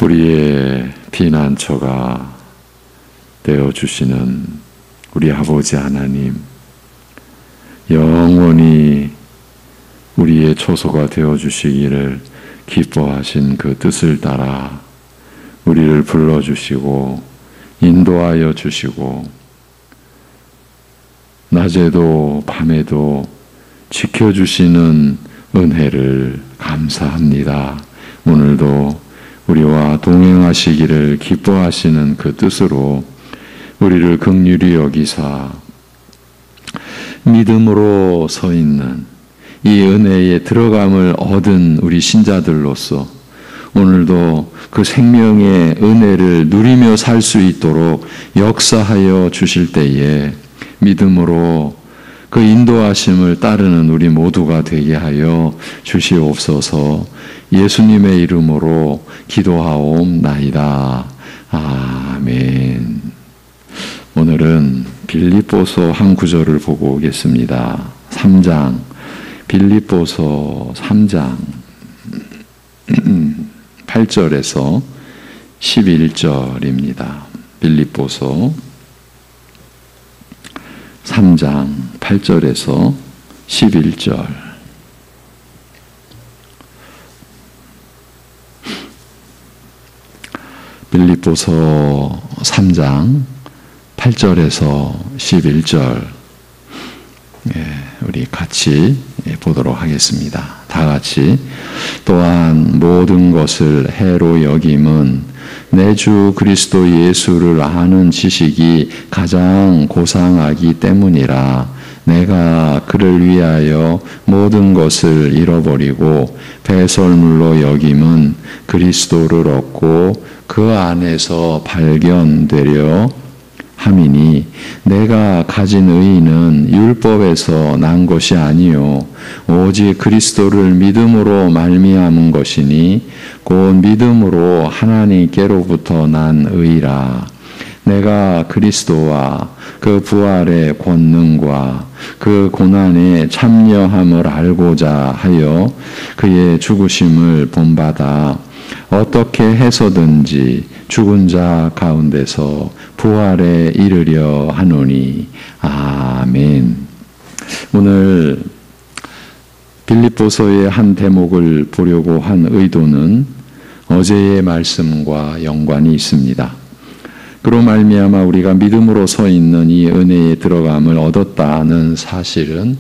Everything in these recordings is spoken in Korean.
우리의 피난처가 되어주시는 우리 아버지 하나님, 영원히 우리의 초소가 되어주시기를 기뻐하신 그 뜻을 따라 우리를 불러주시고 인도하여 주시고 낮에도 밤에도 지켜주시는 은혜를 감사합니다. 오늘도 우리와 동행하시기를 기뻐하시는 그 뜻으로 우리를 긍휼히 여기사 믿음으로 서 있는 이 은혜에 들어감을 얻은 우리 신자들로서 오늘도 그 생명의 은혜를 누리며 살 수 있도록 역사하여 주실 때에 믿음으로 그 인도하심을 따르는 우리 모두가 되게 하여 주시옵소서. 예수님의 이름으로 기도하옵나이다. 아멘. 오늘은 빌립보서 한 구절을 보고 오겠습니다. 3장, 빌립보서 3장 8절에서 11절입니다. 빌립보서 3장 8절에서 11절. 빌립보서 3장 8절에서 11절 우리 같이 보도록 하겠습니다. 다 같이. 또한 모든 것을 해로 여김은 내 주 그리스도 예수를 아는 지식이 가장 고상하기 때문이라. 내가 그를 위하여 모든 것을 잃어버리고 배설물로 여김은 그리스도를 얻고 그 안에서 발견되려 함이니 내가 가진 의의는 율법에서 난 것이 아니요 오직 그리스도를 믿음으로 말미암은 것이니 곧 믿음으로 하나님께로부터 난 의라. 내가 그리스도와 그 부활의 권능과 그 고난에 참여함을 알고자 하여 그의 죽으심을 본받아 어떻게 해서든지 죽은 자 가운데서 부활에 이르려 하노니. 아멘. 오늘 빌립보서의 한 대목을 보려고 한 의도는 어제의 말씀과 연관이 있습니다. 그로 말미암아 우리가 믿음으로 서 있는 이 은혜에 들어감을 얻었다는 사실은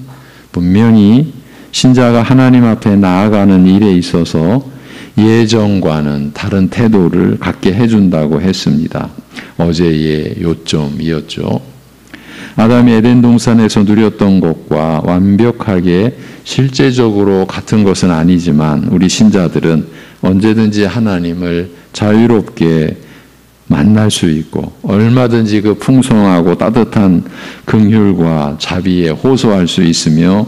분명히 신자가 하나님 앞에 나아가는 일에 있어서 예전과는 다른 태도를 갖게 해준다고 했습니다. 어제의 요점이었죠. 아담이 에덴 동산에서 누렸던 것과 완벽하게 실제적으로 같은 것은 아니지만 우리 신자들은 언제든지 하나님을 자유롭게 만날 수 있고 얼마든지 그 풍성하고 따뜻한 긍휼과 자비에 호소할 수 있으며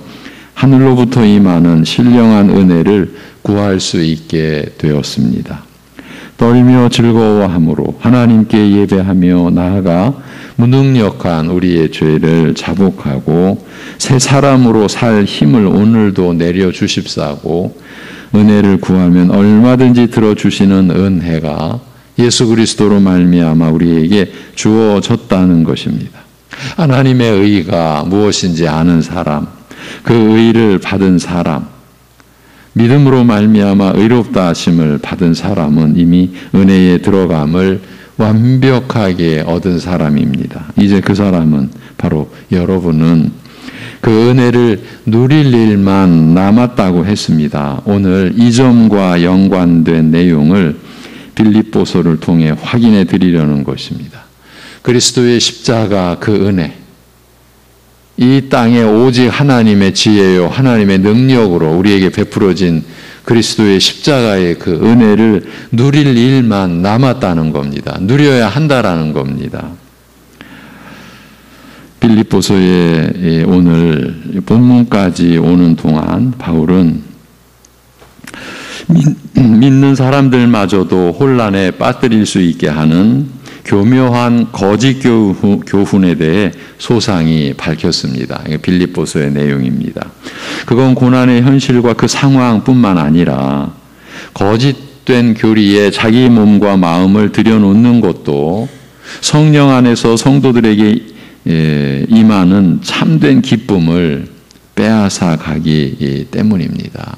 하늘로부터 임하는 신령한 은혜를 구할 수 있게 되었습니다. 떨며 즐거워함으로 하나님께 예배하며 나아가 무능력한 우리의 죄를 자복하고 새 사람으로 살 힘을 오늘도 내려주십사고 은혜를 구하면 얼마든지 들어주시는 은혜가 예수 그리스도로 말미암아 우리에게 주어졌다는 것입니다. 하나님의 의가 무엇인지 아는 사람, 그 의를 받은 사람, 믿음으로 말미암아 의롭다 하심을 받은 사람은 이미 은혜에 들어감을 완벽하게 얻은 사람입니다. 이제 그 사람은 바로 여러분은 그 은혜를 누릴 일만 남았다고 했습니다. 오늘 이 점과 연관된 내용을 빌립보서를 통해 확인해 드리려는 것입니다. 그리스도의 십자가 그 은혜, 이 땅에 오직 하나님의 지혜요 하나님의 능력으로 우리에게 베풀어진 그리스도의 십자가의 그 은혜를 누릴 일만 남았다는 겁니다. 누려야 한다라는 겁니다. 빌립보서의 오늘 본문까지 오는 동안 바울은 믿는 사람들마저도 혼란에 빠뜨릴 수 있게 하는 교묘한 거짓 교훈에 대해 소상히 밝혔습니다. 빌립보서의 내용입니다. 그건 고난의 현실과 그 상황뿐만 아니라 거짓된 헛된 교리에 자기 몸과 마음을 들여놓는 것도 성령 안에서 성도들에게 임하는 참된 기쁨을 빼앗아 가기 때문입니다.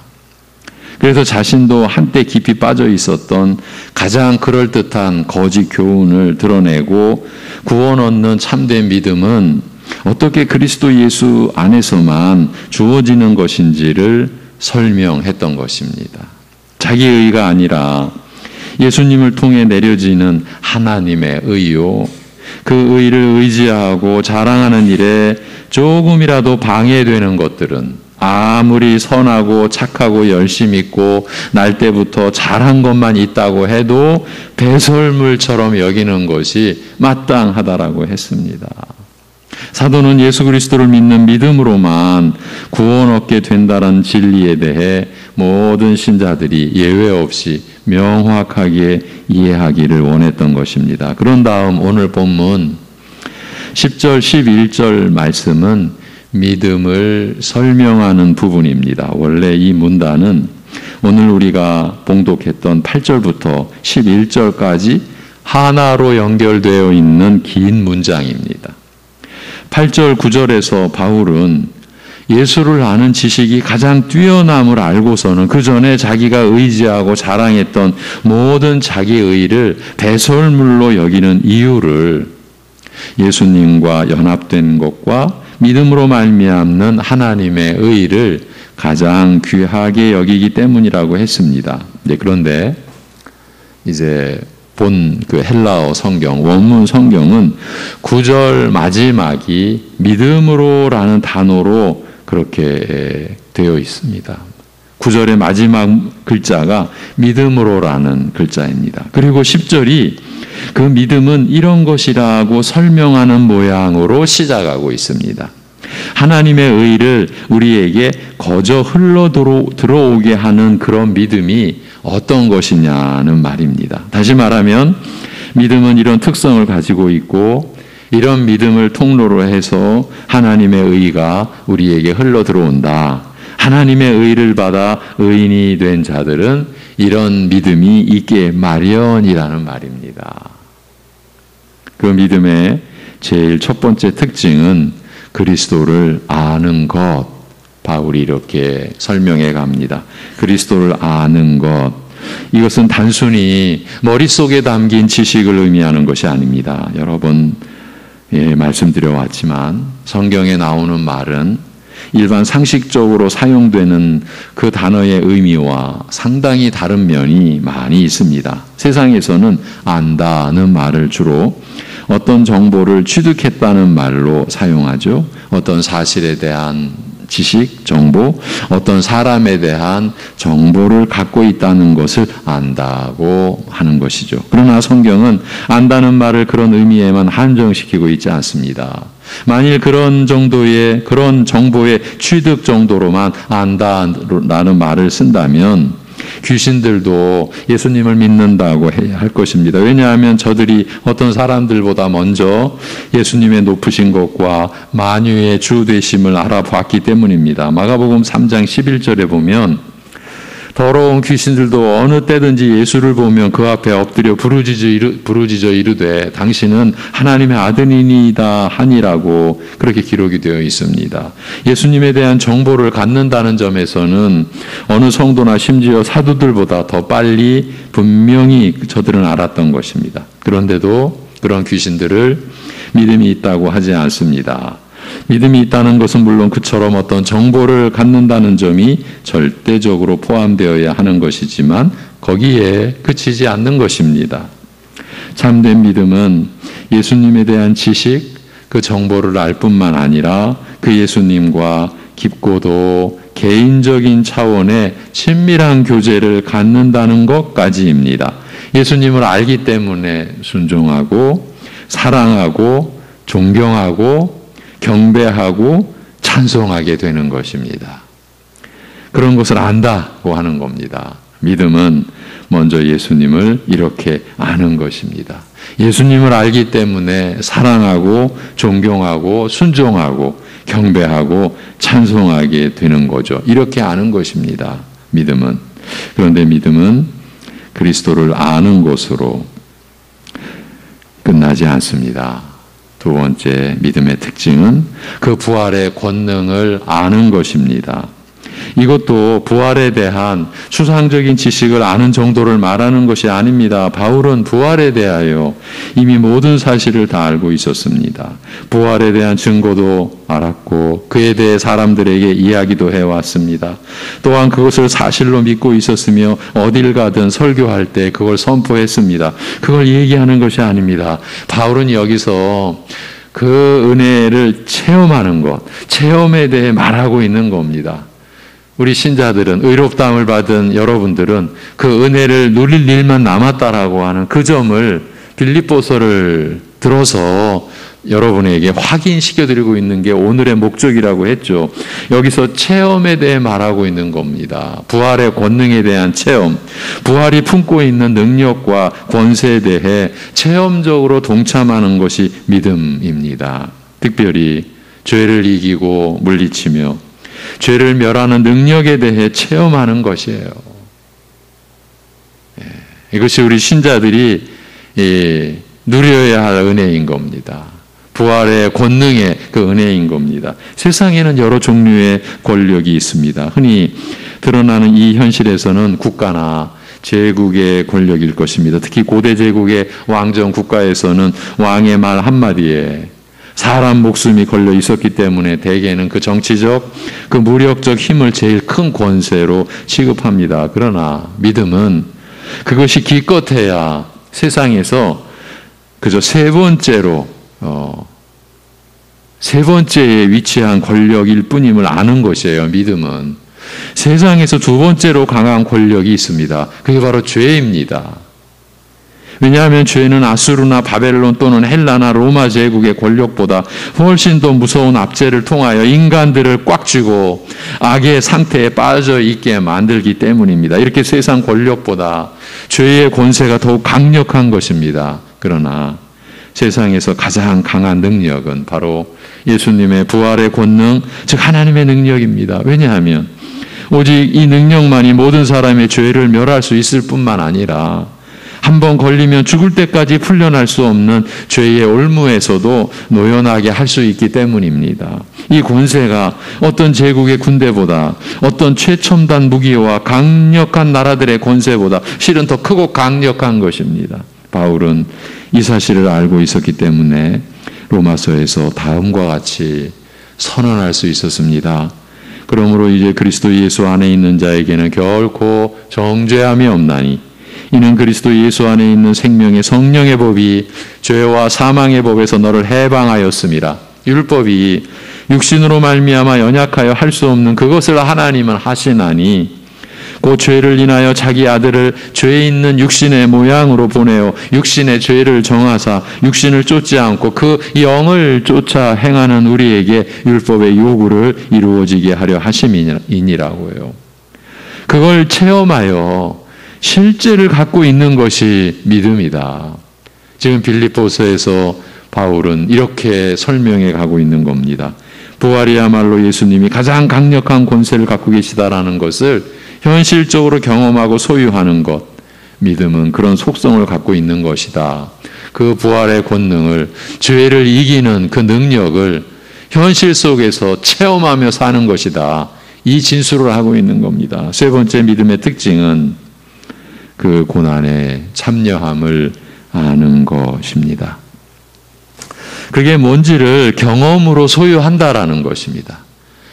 그래서 자신도 한때 깊이 빠져 있었던 가장 그럴듯한 거짓 교훈을 드러내고 구원 얻는 참된 믿음은 어떻게 그리스도 예수 안에서만 주어지는 것인지를 설명했던 것입니다. 자기의 의가 아니라 예수님을 통해 내려지는 하나님의 의요, 그 의를 의지하고 자랑하는 일에 조금이라도 방해되는 것들은 아무리 선하고 착하고 열심 있고 날 때부터 잘한 것만 있다고 해도 배설물처럼 여기는 것이 마땅하다라고 했습니다. 사도는 예수 그리스도를 믿는 믿음으로만 구원 얻게 된다는 진리에 대해 모든 신자들이 예외 없이 명확하게 이해하기를 원했던 것입니다. 그런 다음 오늘 본문 10절, 11절 말씀은 믿음을 설명하는 부분입니다. 원래 이 문단은 오늘 우리가 봉독했던 8절부터 11절까지 하나로 연결되어 있는 긴 문장입니다. 8절, 9절에서 바울은 예수를 아는 지식이 가장 뛰어남을 알고서는 그 전에 자기가 의지하고 자랑했던 모든 자기의 의를 배설물로 여기는 이유를 예수님과 연합된 것과 믿음으로 말미암는 하나님의 의를 가장 귀하게 여기기 때문이라고 했습니다. 그런데 이제 본 그 헬라어 성경, 원문 성경은 9절 마지막이 믿음으로라는 단어로 그렇게 되어 있습니다. 9절의 마지막 글자가 믿음으로라는 글자입니다. 그리고 10절이 그 믿음은 이런 것이라고 설명하는 모양으로 시작하고 있습니다. 하나님의 의를 우리에게 거저 흘러 들어오게 하는 그런 믿음이 어떤 것이냐는 말입니다. 다시 말하면 믿음은 이런 특성을 가지고 있고 이런 믿음을 통로로 해서 하나님의 의가 우리에게 흘러 들어온다. 하나님의 의를 받아 의인이 된 자들은 이런 믿음이 있게 마련이라는 말입니다. 그 믿음의 제일 첫 번째 특징은 그리스도를 아는 것. 바울이 이렇게 설명해 갑니다. 그리스도를 아는 것. 이것은 단순히 머릿속에 담긴 지식을 의미하는 것이 아닙니다. 여러 번 말씀드려왔지만 성경에 나오는 말은 일반 상식적으로 사용되는 그 단어의 의미와 상당히 다른 면이 많이 있습니다. 세상에서는 안다는 말을 주로 어떤 정보를 취득했다는 말로 사용하죠. 어떤 사실에 대한 지식, 정보, 어떤 사람에 대한 정보를 갖고 있다는 것을 안다고 하는 것이죠. 그러나 성경은 안다는 말을 그런 의미에만 한정시키고 있지 않습니다. 만일 그런 정도의 그런 정보의 취득 정도로만 안다라는 말을 쓴다면 귀신들도 예수님을 믿는다고 해야 할 것입니다. 왜냐하면 저들이 어떤 사람들보다 먼저 예수님의 높으신 것과 만유의 주 되심을 알아봤기 때문입니다. 마가복음 3장 11절에 보면 더러운 귀신들도 어느 때든지 예수를 보면 그 앞에 엎드려 부르짖어 이르되 당신은 하나님의 아들이니이다 하니라고 그렇게 기록이 되어 있습니다. 예수님에 대한 정보를 갖는다는 점에서는 어느 성도나 심지어 사도들보다 더 빨리 분명히 저들은 알았던 것입니다. 그런데도 그런 귀신들을 믿음이 있다고 하지 않습니다. 믿음이 있다는 것은 물론 그처럼 어떤 정보를 갖는다는 점이 절대적으로 포함되어야 하는 것이지만 거기에 그치지 않는 것입니다. 참된 믿음은 예수님에 대한 지식, 그 정보를 알 뿐만 아니라 그 예수님과 깊고도 개인적인 차원의 친밀한 교제를 갖는다는 것까지입니다. 예수님을 알기 때문에 순종하고 사랑하고 존경하고 경배하고 찬송하게 되는 것입니다. 그런 것을 안다고 하는 겁니다. 믿음은 먼저 예수님을 이렇게 아는 것입니다. 예수님을 알기 때문에 사랑하고 존경하고 순종하고 경배하고 찬송하게 되는 거죠. 이렇게 아는 것입니다. 믿음은. 그런데 믿음은 그리스도를 아는 것으로 끝나지 않습니다. 두 번째 믿음의 특징은 그 부활의 권능을 아는 것입니다. 이것도 부활에 대한 추상적인 지식을 아는 정도를 말하는 것이 아닙니다. 바울은 부활에 대하여 이미 모든 사실을 다 알고 있었습니다. 부활에 대한 증거도 알았고 그에 대해 사람들에게 이야기도 해왔습니다. 또한 그것을 사실로 믿고 있었으며 어딜 가든 설교할 때 그걸 선포했습니다. 그걸 얘기하는 것이 아닙니다. 바울은 여기서 그 은혜를 체험하는 것, 체험에 대해 말하고 있는 겁니다. 우리 신자들은, 의롭다함을 받은 여러분들은 그 은혜를 누릴 일만 남았다라고 하는 그 점을 빌립보서를 들어서 여러분에게 확인시켜드리고 있는 게 오늘의 목적이라고 했죠. 여기서 체험에 대해 말하고 있는 겁니다. 부활의 권능에 대한 체험, 부활이 품고 있는 능력과 권세에 대해 체험적으로 동참하는 것이 믿음입니다. 특별히 죄를 이기고 물리치며 죄를 멸하는 능력에 대해 체험하는 것이에요. 이것이 우리 신자들이 누려야 할 은혜인 겁니다. 부활의 권능의 그 은혜인 겁니다. 세상에는 여러 종류의 권력이 있습니다. 흔히 드러나는 이 현실에서는 국가나 제국의 권력일 것입니다. 특히 고대 제국의 왕정 국가에서는 왕의 말 한마디에 사람 목숨이 걸려 있었기 때문에 대개는 그 정치적, 그 무력적 힘을 제일 큰 권세로 취급합니다. 그러나 믿음은 그것이 기껏해야 세상에서 그저 세 번째에 위치한 권력일 뿐임을 아는 것이에요. 믿음은. 세상에서 두 번째로 강한 권력이 있습니다. 그게 바로 죄입니다. 왜냐하면 죄는 아수르나 바벨론 또는 헬라나 로마 제국의 권력보다 훨씬 더 무서운 압제를 통하여 인간들을 꽉 쥐고 악의 상태에 빠져 있게 만들기 때문입니다. 이렇게 세상 권력보다 죄의 권세가 더욱 강력한 것입니다. 그러나 세상에서 가장 강한 능력은 바로 예수님의 부활의 권능, 즉 하나님의 능력입니다. 왜냐하면 오직 이 능력만이 모든 사람의 죄를 멸할 수 있을 뿐만 아니라 한번 걸리면 죽을 때까지 풀려날 수 없는 죄의 올무에서도 노연하게 할 수 있기 때문입니다. 이 권세가 어떤 제국의 군대보다, 어떤 최첨단 무기와 강력한 나라들의 권세보다 실은 더 크고 강력한 것입니다. 바울은 이 사실을 알고 있었기 때문에 로마서에서 다음과 같이 선언할 수 있었습니다. 그러므로 이제 그리스도 예수 안에 있는 자에게는 결코 정죄함이 없나니 이는 그리스도 예수 안에 있는 생명의 성령의 법이 죄와 사망의 법에서 너를 해방하였음이라. 율법이 육신으로 말미암아 연약하여 할 수 없는 그것을 하나님은 하시나니 그 죄를 인하여 자기 아들을 죄 있는 육신의 모양으로 보내어 육신의 죄를 정하사 육신을 쫓지 않고 그 영을 쫓아 행하는 우리에게 율법의 요구를 이루어지게 하려 하심이니라고요. 그걸 체험하여 실제를 갖고 있는 것이 믿음이다. 지금 빌립보서에서 바울은 이렇게 설명해 가고 있는 겁니다. 부활이야말로 예수님이 가장 강력한 권세를 갖고 계시다라는 것을 현실적으로 경험하고 소유하는 것. 믿음은 그런 속성을 갖고 있는 것이다. 그 부활의 권능을, 죄를 이기는 그 능력을 현실 속에서 체험하며 사는 것이다. 이 진술을 하고 있는 겁니다. 세 번째 믿음의 특징은 그 고난에 참여함을 아는 것입니다. 그게 뭔지를 경험으로 소유한다라는 것입니다.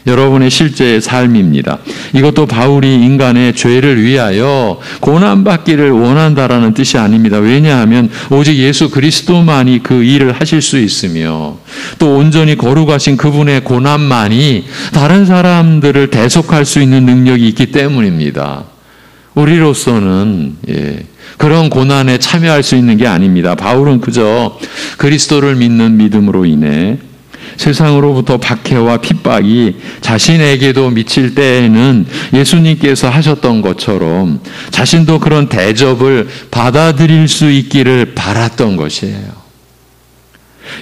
여러분의 실제의 삶입니다. 이것도 바울이 인간의 죄를 위하여 고난받기를 원한다라는 뜻이 아닙니다. 왜냐하면 오직 예수 그리스도만이 그 일을 하실 수 있으며 또 온전히 거룩하신 그분의 고난만이 다른 사람들을 대속할 수 있는 능력이 있기 때문입니다. 우리로서는 그런 고난에 참여할 수 있는 게 아닙니다. 바울은 그저 그리스도를 믿는 믿음으로 인해 세상으로부터 박해와 핍박이 자신에게도 미칠 때에는 예수님께서 하셨던 것처럼 자신도 그런 대접을 받아들일 수 있기를 바랐던 것이에요.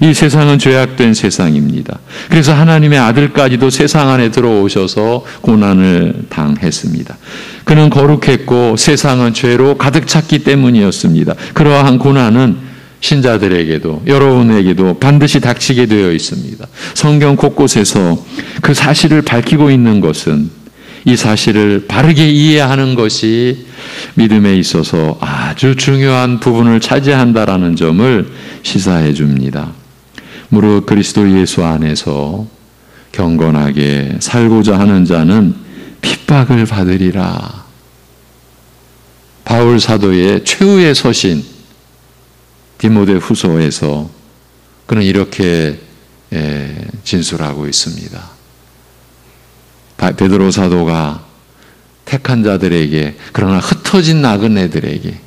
이 세상은 죄악된 세상입니다. 그래서 하나님의 아들까지도 세상 안에 들어오셔서 고난을 당했습니다. 그는 거룩했고 세상은 죄로 가득 찼기 때문이었습니다. 그러한 고난은 신자들에게도 여러분에게도 반드시 닥치게 되어 있습니다. 성경 곳곳에서 그 사실을 밝히고 있는 것은 이 사실을 바르게 이해하는 것이 믿음에 있어서 아주 중요한 부분을 차지한다라는 점을 시사해 줍니다. 무릇 그리스도 예수 안에서 경건하게 살고자 하는 자는 핍박을 받으리라. 바울 사도의 최후의 서신 디모데 후서에서 그는 이렇게 진술하고 있습니다. 베드로 사도가 택한 자들에게, 그러나 흩어진 나그네들에게,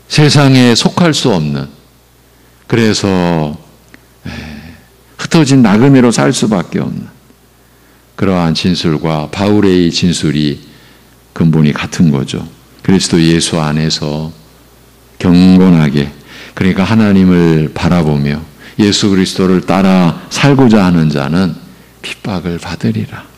세상에 속할 수 없는, 그래서 흩어진 나그네로 살 수밖에 없는 그러한 진술과 바울의 진술이 근본이 같은 거죠. 그리스도 예수 안에서 경건하게, 그러니까 하나님을 바라보며 예수 그리스도를 따라 살고자 하는 자는 핍박을 받으리라.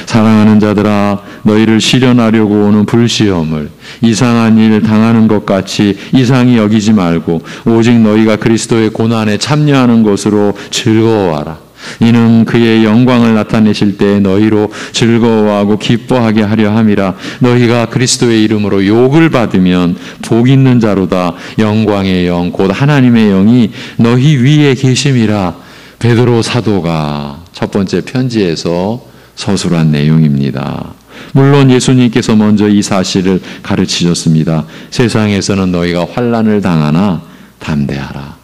사랑하는 자들아, 너희를 시련하려고 오는 불시험을 이상한 일 당하는 것 같이 이상히 여기지 말고 오직 너희가 그리스도의 고난에 참여하는 것으로 즐거워하라. 이는 그의 영광을 나타내실 때 너희로 즐거워하고 기뻐하게 하려 함이라. 너희가 그리스도의 이름으로 욕을 받으면 복 있는 자로다. 영광의 영 곧 하나님의 영이 너희 위에 계심이라. 베드로 사도가 첫 번째 편지에서 서술한 내용입니다. 물론 예수님께서 먼저 이 사실을 가르치셨습니다. 세상에서는 너희가 환난을 당하나 담대하라.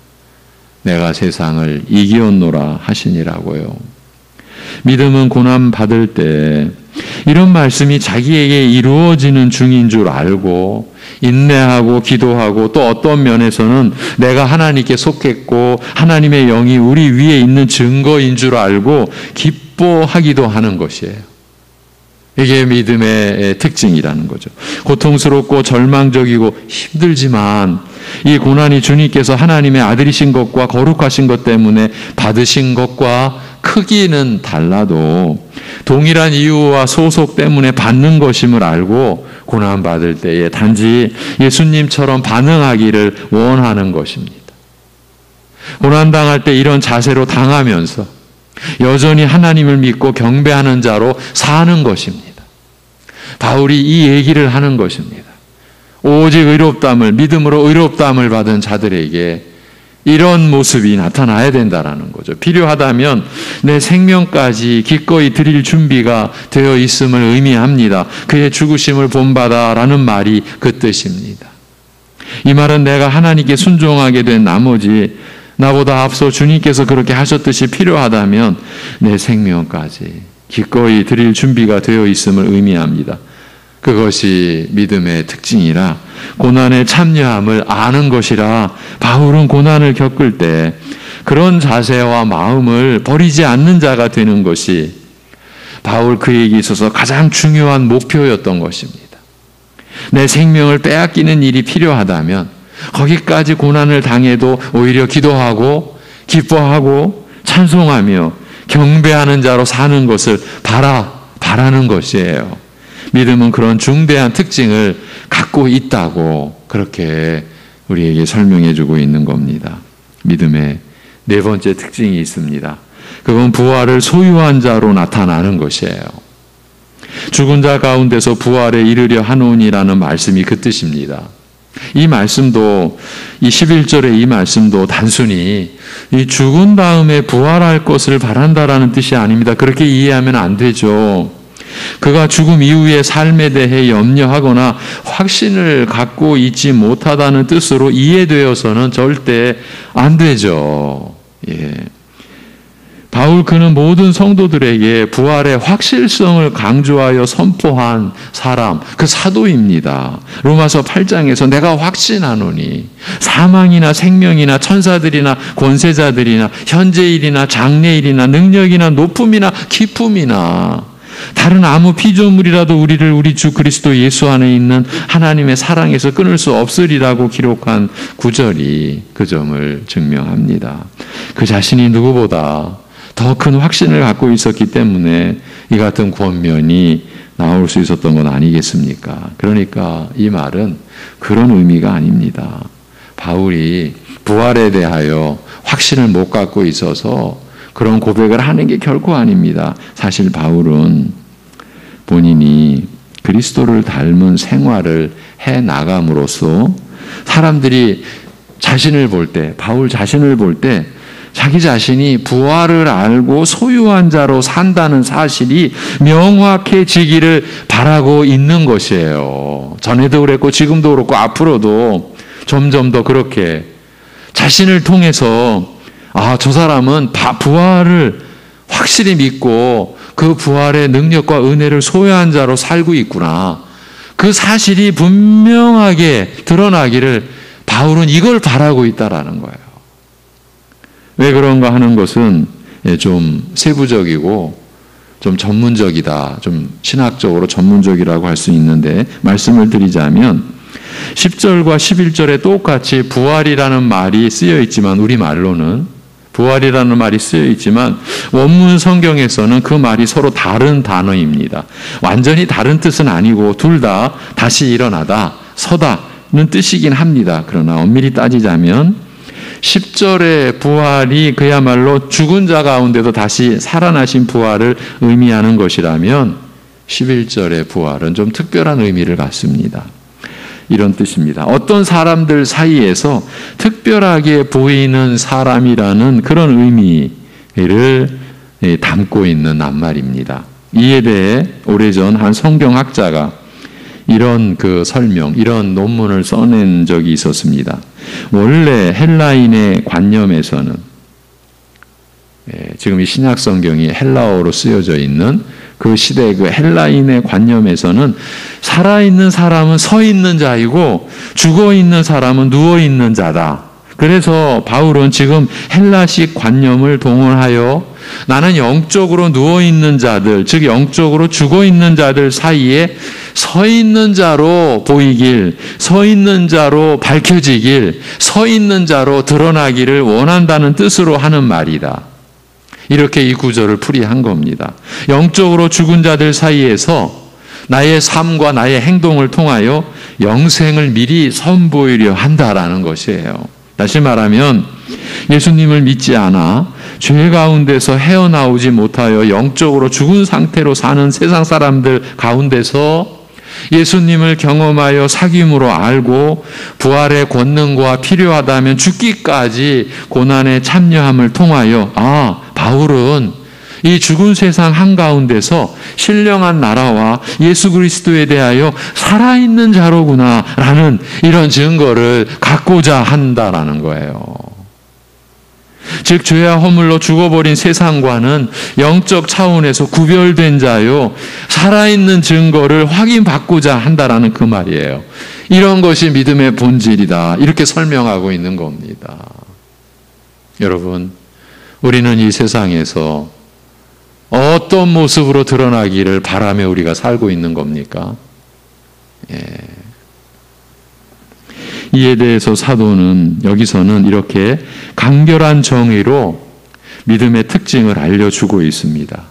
내가 세상을 이기었노라 하시니라고요. 믿음은 고난 받을 때 이런 말씀이 자기에게 이루어지는 중인 줄 알고 인내하고 기도하고 또 어떤 면에서는 내가 하나님께 속했고 하나님의 영이 우리 위에 있는 증거인 줄 알고 기뻐하기도 하는 것이에요. 이게 믿음의 특징이라는 거죠. 고통스럽고 절망적이고 힘들지만 이 고난이 주님께서 하나님의 아들이신 것과 거룩하신 것 때문에 받으신 것과 크기는 달라도 동일한 이유와 소속 때문에 받는 것임을 알고 고난받을 때에 단지 예수님처럼 반응하기를 원하는 것입니다. 고난당할 때 이런 자세로 당하면서 여전히 하나님을 믿고 경배하는 자로 사는 것입니다. 바울이 이 얘기를 하는 것입니다. 오직 의롭다함을, 믿음으로 의롭다함을 받은 자들에게 이런 모습이 나타나야 된다라는 거죠. 필요하다면 내 생명까지 기꺼이 드릴 준비가 되어 있음을 의미합니다. 그의 죽으심을 본받아라는 말이 그 뜻입니다. 이 말은 내가 하나님께 순종하게 된 나머지 나보다 앞서 주님께서 그렇게 하셨듯이 필요하다면 내 생명까지 기꺼이 드릴 준비가 되어 있음을 의미합니다. 그것이 믿음의 특징이라 고난에 참여함을 아는 것이라 바울은 고난을 겪을 때 그런 자세와 마음을 버리지 않는 자가 되는 것이 바울 그에게 있어서 가장 중요한 목표였던 것입니다. 내 생명을 빼앗기는 일이 필요하다면 거기까지 고난을 당해도 오히려 기도하고 기뻐하고 찬송하며 경배하는 자로 사는 것을 바라는 것이에요. 믿음은 그런 중대한 특징을 갖고 있다고 그렇게 우리에게 설명해 주고 있는 겁니다. 믿음의 네 번째 특징이 있습니다. 그건 부활을 소유한 자로 나타나는 것이에요. 죽은 자 가운데서 부활에 이르려 하노니라는 말씀이 그 뜻입니다. 이 말씀도 이 11절의 이 말씀도 단순히 이 죽은 다음에 부활할 것을 바란다라는 뜻이 아닙니다. 그렇게 이해하면 안 되죠. 그가 죽음 이후의 삶에 대해 염려하거나 확신을 갖고 있지 못하다는 뜻으로 이해되어서는 절대 안 되죠. 예. 바울 그는 모든 성도들에게 부활의 확실성을 강조하여 선포한 사람, 그 사도입니다. 로마서 8장에서 내가 확신하노니 사망이나 생명이나 천사들이나 권세자들이나 현재일이나 장래일이나 능력이나 높음이나 깊음이나 다른 아무 피조물이라도 우리를 우리 주 그리스도 예수 안에 있는 하나님의 사랑에서 끊을 수 없으리라고 기록한 구절이 그 점을 증명합니다. 그 자신이 누구보다 더 큰 확신을 갖고 있었기 때문에 이 같은 권면이 나올 수 있었던 건 아니겠습니까? 그러니까 이 말은 그런 의미가 아닙니다. 바울이 부활에 대하여 확신을 못 갖고 있어서 그런 고백을 하는 게 결코 아닙니다. 사실 바울은 본인이 그리스도를 닮은 생활을 해 나감으로써 사람들이 자신을 볼 때, 바울 자신을 볼 때 자기 자신이 부활을 알고 소유한 자로 산다는 사실이 명확해지기를 바라고 있는 것이에요. 전에도 그랬고 지금도 그렇고 앞으로도 점점 더 그렇게 자신을 통해서 저 사람은 부활을 확실히 믿고 그 부활의 능력과 은혜를 소유한 자로 살고 있구나. 그 사실이 분명하게 드러나기를 바울은 이걸 바라고 있다라는 거예요. 왜 그런가 하는 것은 좀 세부적이고 좀 전문적이다. 좀 신학적으로 전문적이라고 할 수 있는데 말씀을 드리자면 10절과 11절에 똑같이 부활이라는 말이 쓰여 있지만 우리말로는 부활이라는 말이 쓰여 있지만 원문 성경에서는 그 말이 서로 다른 단어입니다. 완전히 다른 뜻은 아니고 둘 다 다시 일어나다, 서다는 뜻이긴 합니다. 그러나 엄밀히 따지자면 10절의 부활이 그야말로 죽은 자 가운데도 다시 살아나신 부활을 의미하는 것이라면 11절의 부활은 좀 특별한 의미를 갖습니다. 이런 뜻입니다. 어떤 사람들 사이에서 특별하게 보이는 사람이라는 그런 의미를 담고 있는 낱말입니다. 이에 대해 오래전 한 성경학자가 이런 설명, 이런 논문을 써낸 적이 있었습니다. 원래 헬라인의 관념에서는 지금 이 신약 성경이 헬라어로 쓰여져 있는 그 시대 그 헬라인의 관념에서는 살아있는 사람은 서 있는 자이고 죽어있는 사람은 누워있는 자다. 그래서 바울은 지금 헬라식 관념을 동원하여 나는 영적으로 누워있는 자들, 즉 영적으로 죽어있는 자들 사이에 서 있는 자로 보이길, 서 있는 자로 밝혀지길, 서 있는 자로 드러나기를 원한다는 뜻으로 하는 말이다. 이렇게 이 구절을 풀이한 겁니다. 영적으로 죽은 자들 사이에서 나의 삶과 나의 행동을 통하여 영생을 미리 선보이려 한다라는 것이에요. 다시 말하면 예수님을 믿지 않아 죄 가운데서 헤어나오지 못하여 영적으로 죽은 상태로 사는 세상 사람들 가운데서 예수님을 경험하여 사귐으로 알고 부활의 권능과 필요하다면 죽기까지 고난에 참여함을 통하여 바울은 이 죽은 세상 한가운데서 신령한 나라와 예수 그리스도에 대하여 살아있는 자로구나 라는 이런 증거를 갖고자 한다라는 거예요. 즉 죄와 허물로 죽어버린 세상과는 영적 차원에서 구별된 자요 살아있는 증거를 확인받고자 한다라는 그 말이에요. 이런 것이 믿음의 본질이다. 이렇게 설명하고 있는 겁니다. 여러분, 우리는 이 세상에서 어떤 모습으로 드러나기를 바라며 우리가 살고 있는 겁니까? 이에 대해서 사도는 여기서는 이렇게 간결한 정의로 믿음의 특징을 알려주고 있습니다.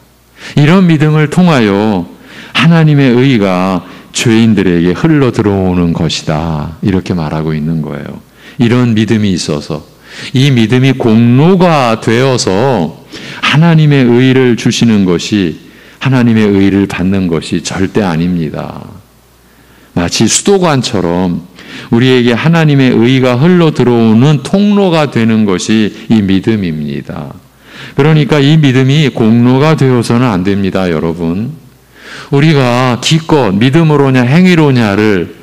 이런 믿음을 통하여 하나님의 의가 죄인들에게 흘러 들어오는 것이다. 이렇게 말하고 있는 거예요. 이런 믿음이 있어서 이 믿음이 공로가 되어서 하나님의 의를 주시는 것이 하나님의 의를 받는 것이 절대 아닙니다. 마치 수도관처럼 우리에게 하나님의 의가 흘러 들어오는 통로가 되는 것이 이 믿음입니다. 그러니까 이 믿음이 공로가 되어서는 안 됩니다, 여러분. 우리가 기껏 믿음으로냐 행위로냐를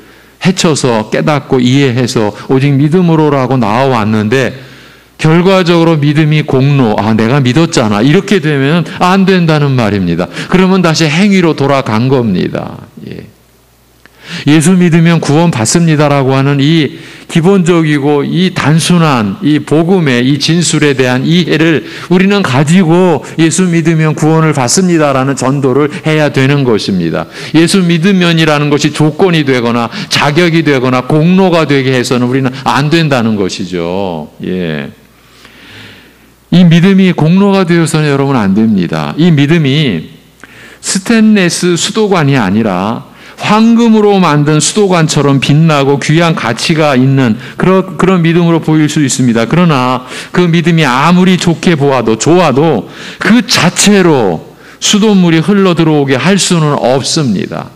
헤쳐서 깨닫고 이해해서 오직 믿음으로라고 나와왔는데 결과적으로 믿음이 공로, 내가 믿었잖아. 이렇게 되면 안 된다는 말입니다. 그러면 다시 행위로 돌아간 겁니다. 예수 믿으면 구원 받습니다라고 하는 이 기본적이고 이 단순한 이 복음의 이 진술에 대한 이해를 우리는 가지고 예수 믿으면 구원을 받습니다라는 전도를 해야 되는 것입니다. 예수 믿으면이라는 것이 조건이 되거나 자격이 되거나 공로가 되게 해서는 우리는 안 된다는 것이죠. 예. 이 믿음이 공로가 되어서는 여러분 안 됩니다. 이 믿음이 스테인레스 수도관이 아니라 황금으로 만든 수도관처럼 빛나고 귀한 가치가 있는 그런 믿음으로 보일 수 있습니다. 그러나 그 믿음이 아무리 좋아도 그 자체로 수돗물이 흘러 들어오게 할 수는 없습니다.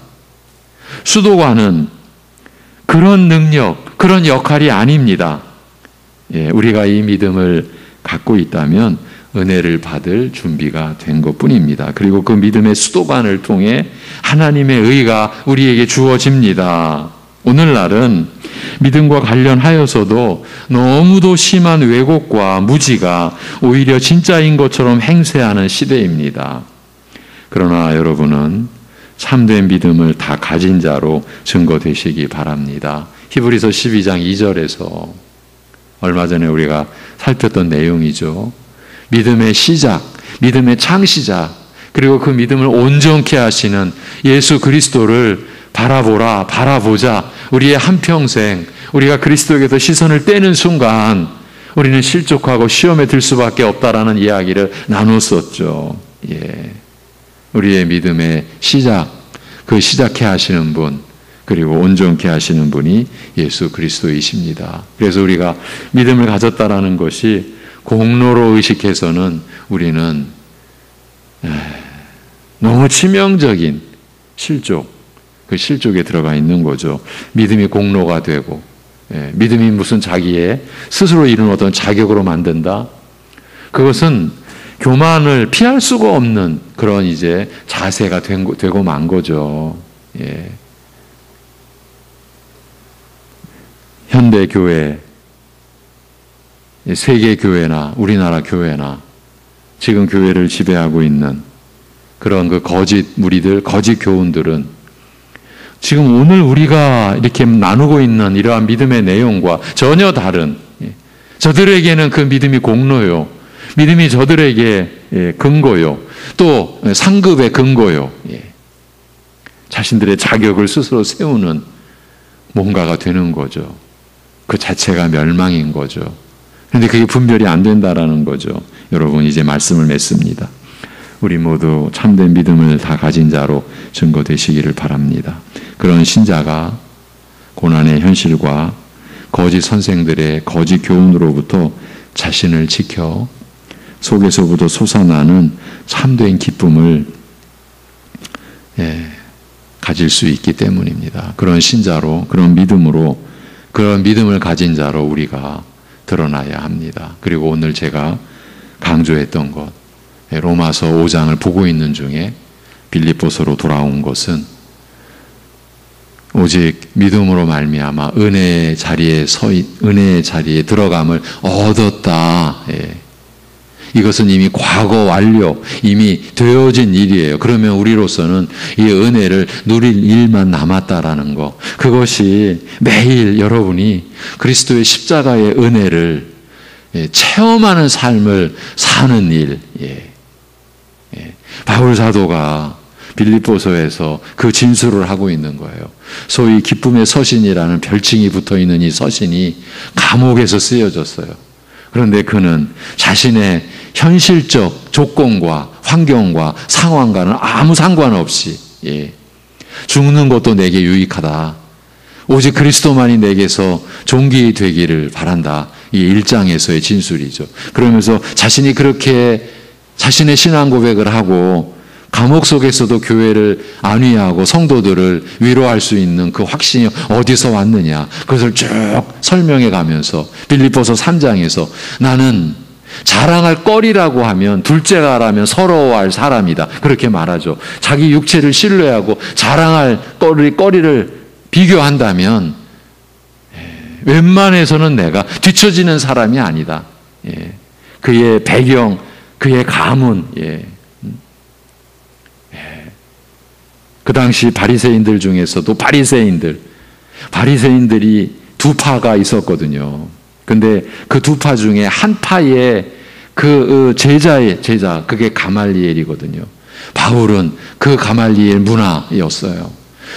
수도관은 그런 능력, 그런 역할이 아닙니다. 예, 우리가 이 믿음을 갖고 있다면 은혜를 받을 준비가 된 것뿐입니다. 그리고 그 믿음의 수도관을 통해 하나님의 의가 우리에게 주어집니다. 오늘날은 믿음과 관련하여서도 너무도 심한 왜곡과 무지가 오히려 진짜인 것처럼 행세하는 시대입니다. 그러나 여러분은 참된 믿음을 다 가진 자로 증거되시기 바랍니다. 히브리서 12장 2절에서 얼마 전에 우리가 살폈던 내용이죠. 믿음의 시작, 믿음의 창시자, 그리고 그 믿음을 온전케 하시는 예수 그리스도를 바라보자. 우리의 한평생, 우리가 그리스도에게서 시선을 떼는 순간 우리는 실족하고 시험에 들 수밖에 없다라는 이야기를 나눴었죠. 예. 우리의 믿음의 시작, 그 시작케 하시는 분, 그리고 온전케 하시는 분이 예수 그리스도이십니다. 그래서 우리가 믿음을 가졌다라는 것이 공로로 의식해서는 우리는 너무 치명적인 실족, 그 실족에 들어가 있는 거죠. 믿음이 공로가 되고, 믿음이 무슨 자기의 스스로 이룬 어떤 자격으로 만든다. 그것은 교만을 피할 수가 없는 그런 이제 자세가 되고 만 거죠. 예. 현대 교회, 세계 교회나 우리나라 교회나 지금 교회를 지배하고 있는 그런 그 거짓 무리들, 거짓 교훈들은 지금 오늘 우리가 이렇게 나누고 있는 이러한 믿음의 내용과 전혀 다른, 저들에게는 그 믿음이 공로요. 믿음이 저들에게 근거요. 또 상급의 근거요. 자신들의 자격을 스스로 세우는 뭔가가 되는 거죠. 그 자체가 멸망인 거죠. 그런데 그게 분별이 안 된다라는 거죠. 여러분, 이제 말씀을 맺습니다. 우리 모두 참된 믿음을 다 가진 자로 증거되시기를 바랍니다. 그런 신자가 고난의 현실과 거짓 선생들의 거짓 교훈으로부터 자신을 지켜 속에서부터 솟아나는 참된 기쁨을 가질 수 있기 때문입니다. 그런 신자로, 그런 믿음으로, 그런 믿음을 가진 자로 우리가 드러나야 합니다. 그리고 오늘 제가 강조했던 것, 로마서 5장을 보고 있는 중에 빌립보서로 돌아온 것은 오직 믿음으로 말미암아 은혜의 자리에 들어감을 얻었다. 이것은 이미 과거 완료, 이미 되어진 일이에요. 그러면 우리로서는 이 은혜를 누릴 일만 남았다라는 거. 그것이 매일 여러분이 그리스도의 십자가의 은혜를 체험하는 삶을 사는 일. 바울 사도가 빌립보서에서 그 진술을 하고 있는 거예요. 소위 기쁨의 서신이라는 별칭이 붙어있는 이 서신이 감옥에서 쓰여졌어요. 그런데 그는 자신의 현실적 조건과 환경과 상황과는 아무 상관없이 죽는 것도 내게 유익하다. 오직 그리스도만이 내게서 존귀 되기를 바란다. 이 1장에서의 진술이죠. 그러면서 자신이 그렇게 자신의 신앙 고백을 하고 감옥 속에서도 교회를 안위하고 성도들을 위로할 수 있는 그 확신이 어디서 왔느냐. 그것을 쭉 설명해 가면서 빌립보서 3장에서 나는 자랑할 거리라고 하면 둘째가라면 서러워할 사람이다. 그렇게 말하죠. 자기 육체를 신뢰하고 자랑할 거리를 비교한다면 웬만해서는 내가 뒤처지는 사람이 아니다. 그의 배경, 그의 가문, 그 당시 바리새인들 중에서도 바리새인들이 두 파가 있었거든요. 근데 그 두 파 중에 한 파의 그 제자, 그게 가말리엘이거든요. 바울은 그 가말리엘 문화였어요.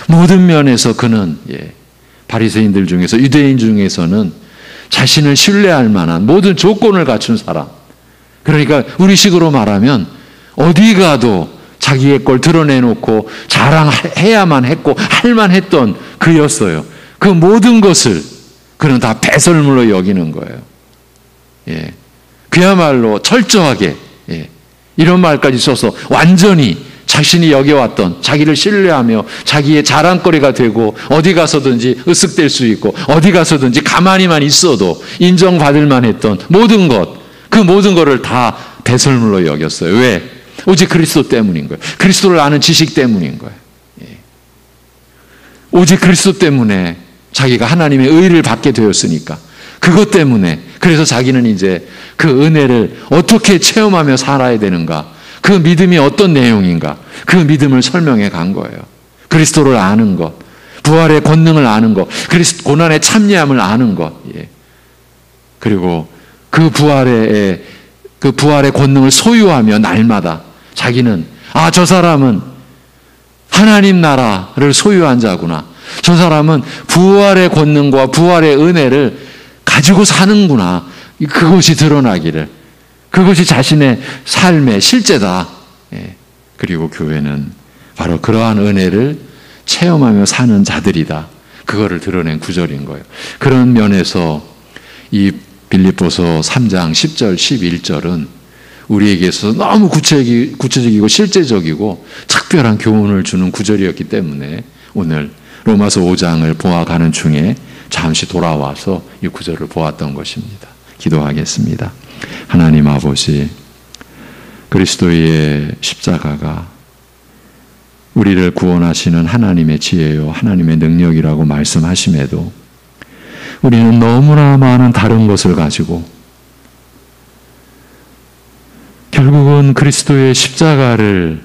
모든 면에서 그는 바리새인들 중에서, 유대인 중에서는 자신을 신뢰할 만한 모든 조건을 갖춘 사람. 그러니까 우리식으로 말하면 어디 가도 자기의 걸 드러내놓고 자랑해야만 했고 할만 했던 그였어요. 그 모든 것을 그는 다 배설물로 여기는 거예요. 그야말로 철저하게 이런 말까지 써서 완전히 자신이 여겨왔던, 자기를 신뢰하며 자기의 자랑거리가 되고 어디 가서든지 으쓱댈 수 있고 어디 가서든지 가만히만 있어도 인정받을 만했던 모든 것, 그 모든 것을 다 배설물로 여겼어요. 왜? 오직 그리스도 때문인 거예요. 그리스도를 아는 지식 때문인 거예요. 오직 그리스도 때문에 자기가 하나님의 의를 받게 되었으니까, 그것 때문에, 그래서 자기는 이제 그 은혜를 어떻게 체험하며 살아야 되는가, 그 믿음이 어떤 내용인가, 그 믿음을 설명해 간 거예요. 그리스도를 아는 것, 부활의 권능을 아는 것, 그리스도 고난의 참여함을 아는 것, 그리고 그 부활의 권능을 소유하며 날마다 자기는, 저 사람은 하나님 나라를 소유한 자구나, 저 사람은 부활의 권능과 부활의 은혜를 가지고 사는구나, 그것이 드러나기를, 그것이 자신의 삶의 실제다. 그리고 교회는 바로 그러한 은혜를 체험하며 사는 자들이다, 그거를 드러낸 구절인 거예요. 그런 면에서 이 빌립보서 3장 10절 11절은 우리에게서 너무 구체적이고 실제적이고 특별한 교훈을 주는 구절이었기 때문에 오늘 로마서 5장을 보아가는 중에 잠시 돌아와서 이 구절을 보았던 것입니다. 기도하겠습니다. 하나님 아버지, 그리스도의 십자가가 우리를 구원하시는 하나님의 지혜요 하나님의 능력이라고 말씀하심에도 우리는 너무나 많은 다른 것을 가지고 결국은 그리스도의 십자가를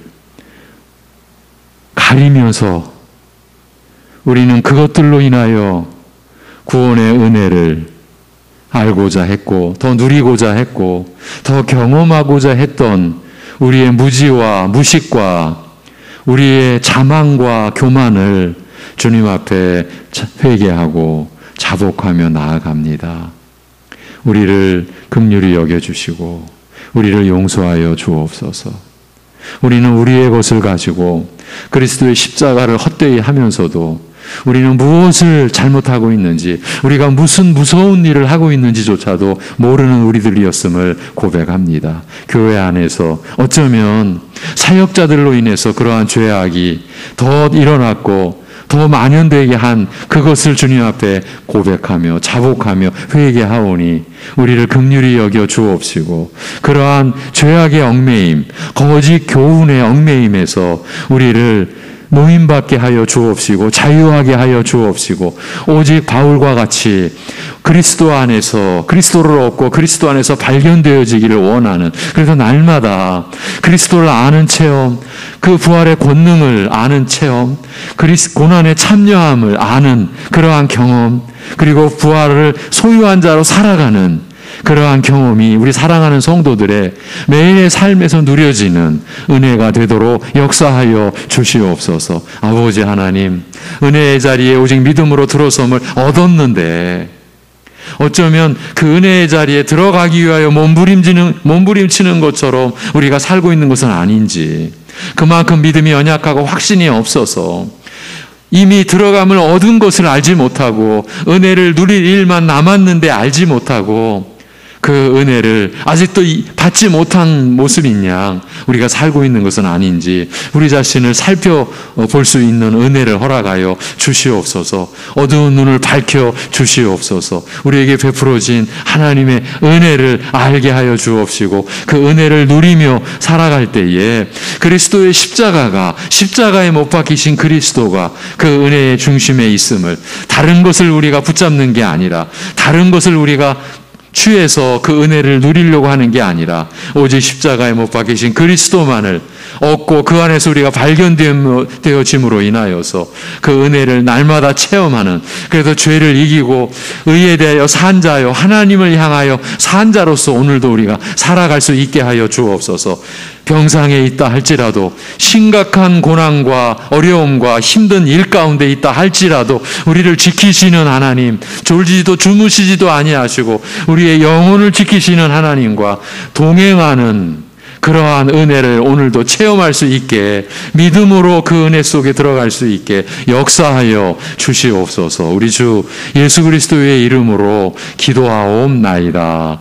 가리면서 우리는 그것들로 인하여 구원의 은혜를 알고자 했고, 더 누리고자 했고, 더 경험하고자 했던 우리의 무지와 무식과 우리의 자만과 교만을 주님 앞에 회개하고 자복하며 나아갑니다. 우리를 긍휼히 여겨주시고 우리를 용서하여 주옵소서. 우리는 우리의 것을 가지고 그리스도의 십자가를 헛되이 하면서도 우리는 무엇을 잘못하고 있는지, 우리가 무슨 무서운 일을 하고 있는지조차도 모르는 우리들이었음을 고백합니다. 교회 안에서 어쩌면 사역자들로 인해서 그러한 죄악이 더 일어났고 더 만연되게 한 그것을 주님 앞에 고백하며 자복하며 회개하오니 우리를 긍휼히 여겨 주옵시고, 그러한 죄악의 얽매임, 거짓 교훈의 얽매임에서 우리를 노임받게 하여 주옵시고 자유하게 하여 주옵시고, 오직 바울과 같이 그리스도 안에서 그리스도를 얻고 그리스도 안에서 발견되어지기를 원하는, 그래서 날마다 그리스도를 아는 체험, 그 부활의 권능을 아는 체험, 고난의 참여함을 아는 그러한 경험, 그리고 부활을 소유한 자로 살아가는 그러한 경험이 우리 사랑하는 성도들의 매일의 삶에서 누려지는 은혜가 되도록 역사하여 주시옵소서. 아버지 하나님, 은혜의 자리에 오직 믿음으로 들어섬을 얻었는데 어쩌면 그 은혜의 자리에 들어가기 위하여 몸부림치는 것처럼 우리가 살고 있는 것은 아닌지, 그만큼 믿음이 연약하고 확신이 없어서 이미 들어감을 얻은 것을 알지 못하고 은혜를 누릴 일만 남았는데 알지 못하고 그 은혜를 아직도 받지 못한 모습인 양 우리가 살고 있는 것은 아닌지 우리 자신을 살펴볼 수 있는 은혜를 허락하여 주시옵소서. 어두운 눈을 밝혀 주시옵소서. 우리에게 베풀어진 하나님의 은혜를 알게 하여 주옵시고, 그 은혜를 누리며 살아갈 때에 그리스도의 십자가에 못 박히신 그리스도가 그 은혜의 중심에 있음을, 다른 것을 우리가 붙잡는 게 아니라, 다른 것을 우리가 취해서 그 은혜를 누리려고 하는 게 아니라 오직 십자가에 못 박히신 그리스도만을 얻고 그 안에서 우리가 발견되어짐으로 인하여서 그 은혜를 날마다 체험하는, 그래서 죄를 이기고 의에 대하여 산 자요 하나님을 향하여 산 자로서 오늘도 우리가 살아갈 수 있게 하여 주옵소서. 병상에 있다 할지라도, 심각한 고난과 어려움과 힘든 일 가운데 있다 할지라도 우리를 지키시는 하나님, 졸지도 주무시지도 아니하시고 우리의 영혼을 지키시는 하나님과 동행하는 그러한 은혜를 오늘도 체험할 수 있게, 믿음으로 그 은혜 속에 들어갈 수 있게 역사하여 주시옵소서. 우리 주 예수 그리스도의 이름으로 기도하옵나이다.